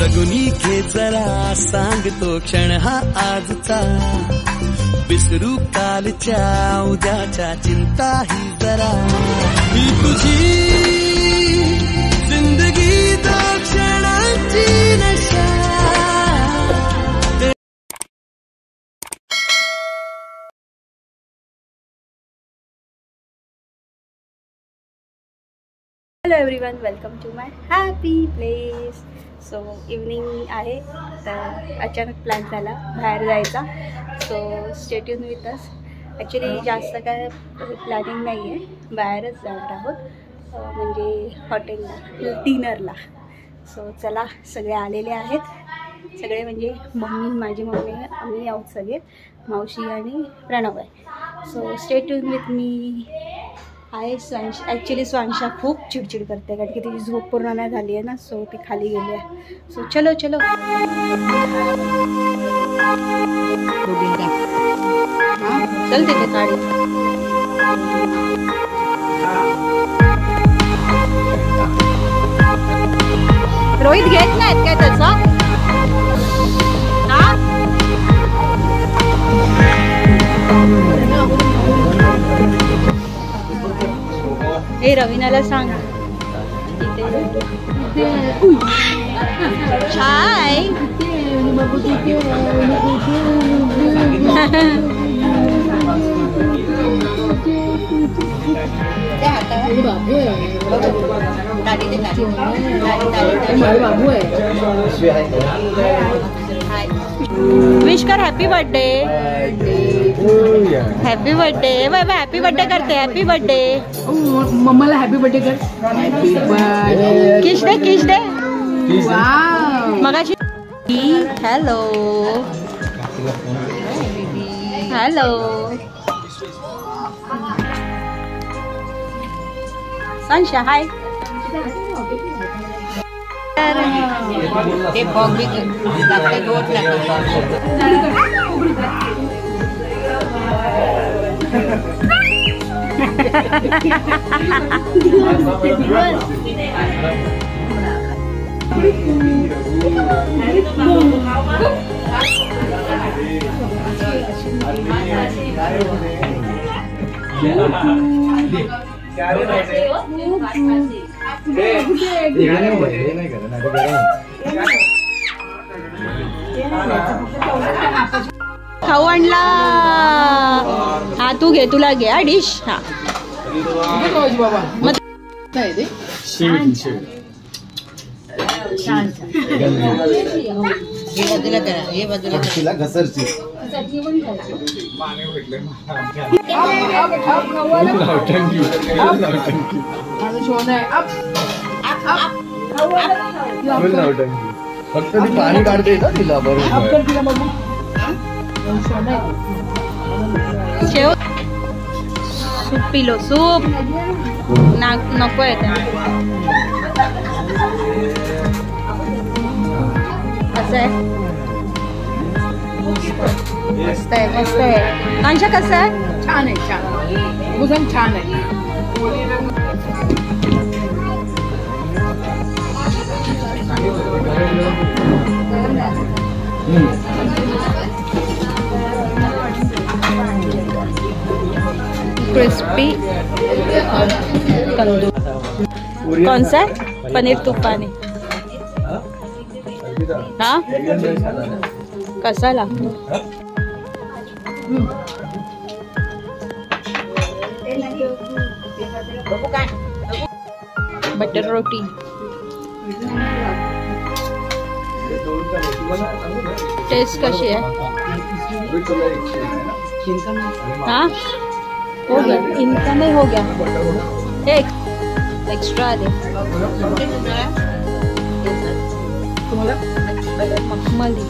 जगुनी घे जरा सांगतो क्षण हा आजचा, विसरू कालच्या उद्याच्या चिंता ही जरा, ही तुझी जिंदगी दो क्षणाची नशा. Hello everyone, welcome to my happy place. So evening आहे, तर अचानक प्लॅन झाला बाहेर जायचा. So stay tune with us. Actually जास्त काय प्लॅनिंग नाही आहे, बाहेरच जाणार आहोत, म्हणजे हॉटेलला डिनरला. सो चला, सगळे आलेले आहेत, सगळे म्हणजे मम्मी, माझी मम्मी, आम्ही आहोत सगळे, मावशी आणि प्रणव आहे. So stay tune with me. आहे स्वांश. ॲक्च्युली स्वांशा खूप चिडचिड करते कारण की तिची झोप पूर्ण नाही झाली आहे ना, सो ती खाली गेली आहे. सो चलो चलो. चल तिथे गाडी. रोहित घेत नाहीत काय त्याचा? हे रवीनाला सांग. हाय. विश कर happy birthday. Happy birthday. Bye bye. Happy birthday करते. Happy birthday. मम्माला हॅपी बर्थडे कर. Happy birthday. किस दे, किस दे. मगाशी. Hello hello. संशा हाय. ते फॉग भी गोट खाऊ आणला. हा तू घे, तुला घे. हा डिश. हा फक्त ती पाणी काढते ना तिला. बरोबर. शेव सूप पिलो. सूप नको आहे का? कसं आहे? मस्त आहे, मस्त आहे. कांशा कसं आहे? छान आहे, छान. भुजंग छान आहे. क्रिस्पी तंदूर. कौन सा है? पनीर तुफानी. हाँ कसा लागतो? बटर रोटी. टेस्ट कशी आहे? हाँ हो गया. इनका नहीं हो गया. एक एक्स्ट्रा दे. मखमली.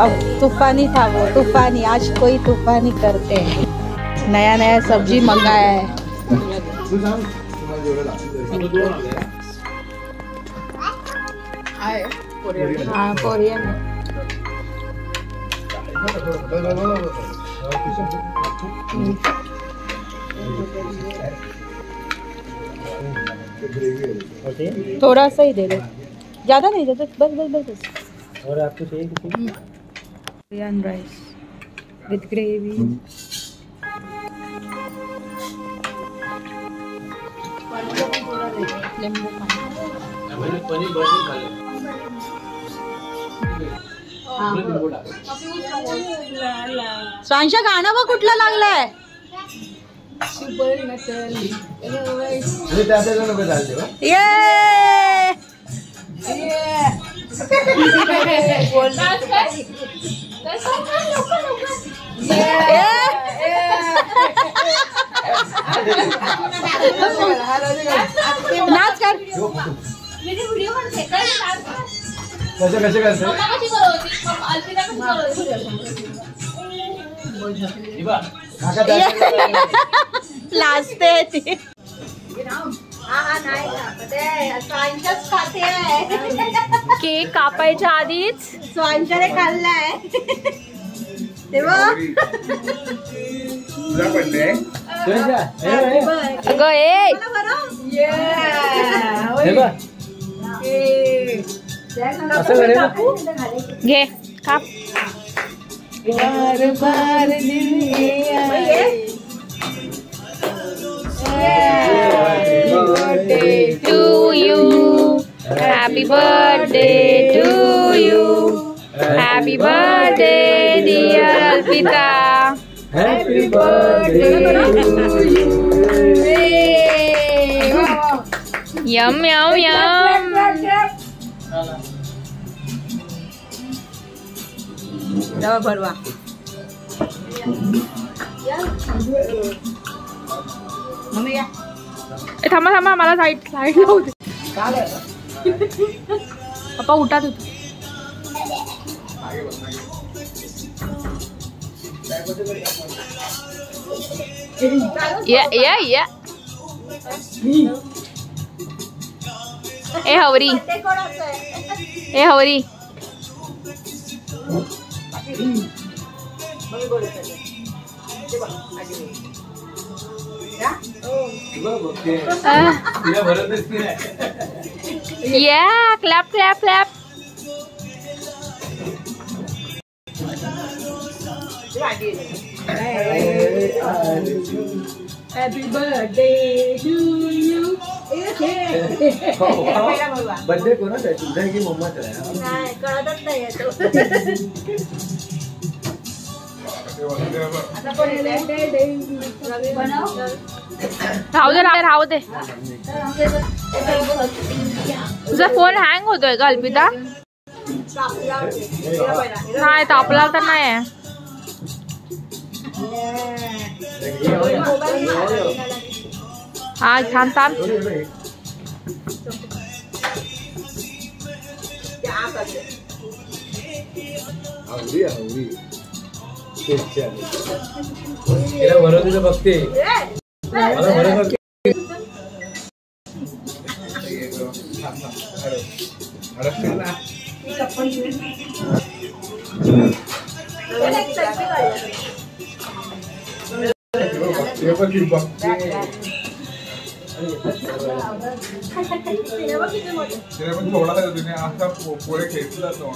अब तूफानी था वो. तूफानी. आज कोई तूफानी करते हैं. नया नया सब्जी मंगाया है. हाँ कोरियन. थोड़ा सा ही दे दो, ज्यादा नहीं देते, बस बस बस बस। और आपको चाहिए किसी कोरियन राइस विद ग्रेवी। लिंबू स्वांशा गाणं बघ कुठलं लागलंय? ये नाच कर। कसे कसे करते लाजते ती। केक कापायच्या आधीच स्वांशाने खाल्लाय तेव्हा अगं घे काप। बार बार to you, happy birthday to you, happy birthday dear Alpita, Happy birthday to you. yum yum yum। भरवा थांबा थांबा मला साईड साईड होते पप्पा उठा तू। या या या ए हवरी ए हवरी या clap clap clap. Happy birthday to you. Birthday कोणाचा आहे, तुझा आहे की मम्माचा आहे? नाही कळतच नाही येतो। राहू दे राहू दे। तुझा फोन हँग होतोय का अल्पिता? नाही तापला तर नाही आहे। हा छान थांब। तिला भरवते बघते मला भरवत पोळे खेचला तो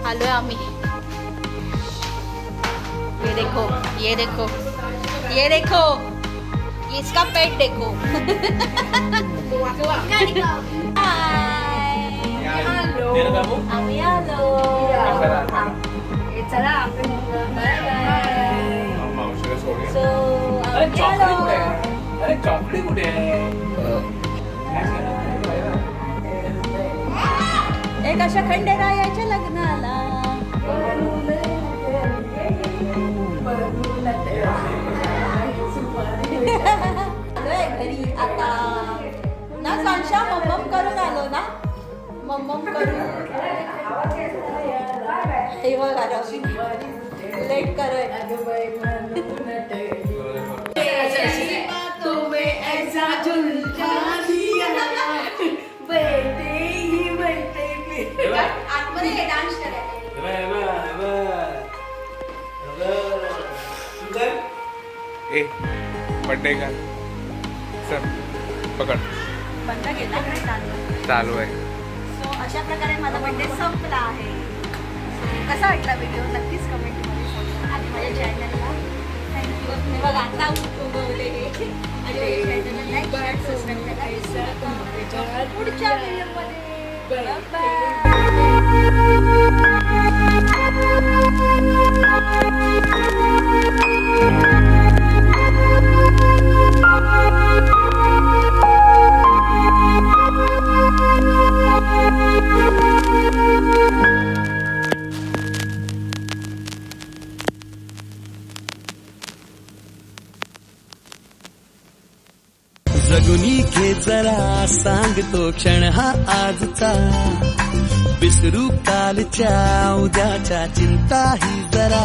आलोय आम्ही। ये देखो ये देखो ये देखो, इसका पेट देखो। आम्ही आलो। चला अरे चॉकलेट कुठे आहे? एक अशा खंडेरायाच्या लग्नाला घरी आता ना सांशा मम्मम करून आलो ना, मम्मम करून लेट करत तुम्हें ऐसा झुलझा दिया बर्थडे गर्ल. चल पकड. बंद केला चालू आहे. सो अशा प्रकारे माझा बर्थडे संपला आहे. कसा वाटला व्हिडिओ नक्कीच कमेंटमध्ये सांगा आणि माझ्या चॅनलला थँक्यू. मी बघा आता उगवले हे आणि माझ्या चॅनलला लाईक शेअर सबस्क्राईब करा. पुढच्या व्हिडिओमध्ये जगुनी घे जरा सांगतो क्षण हा आजचा, विसरू कालच्या उद्याच्या चिंता ही जरा.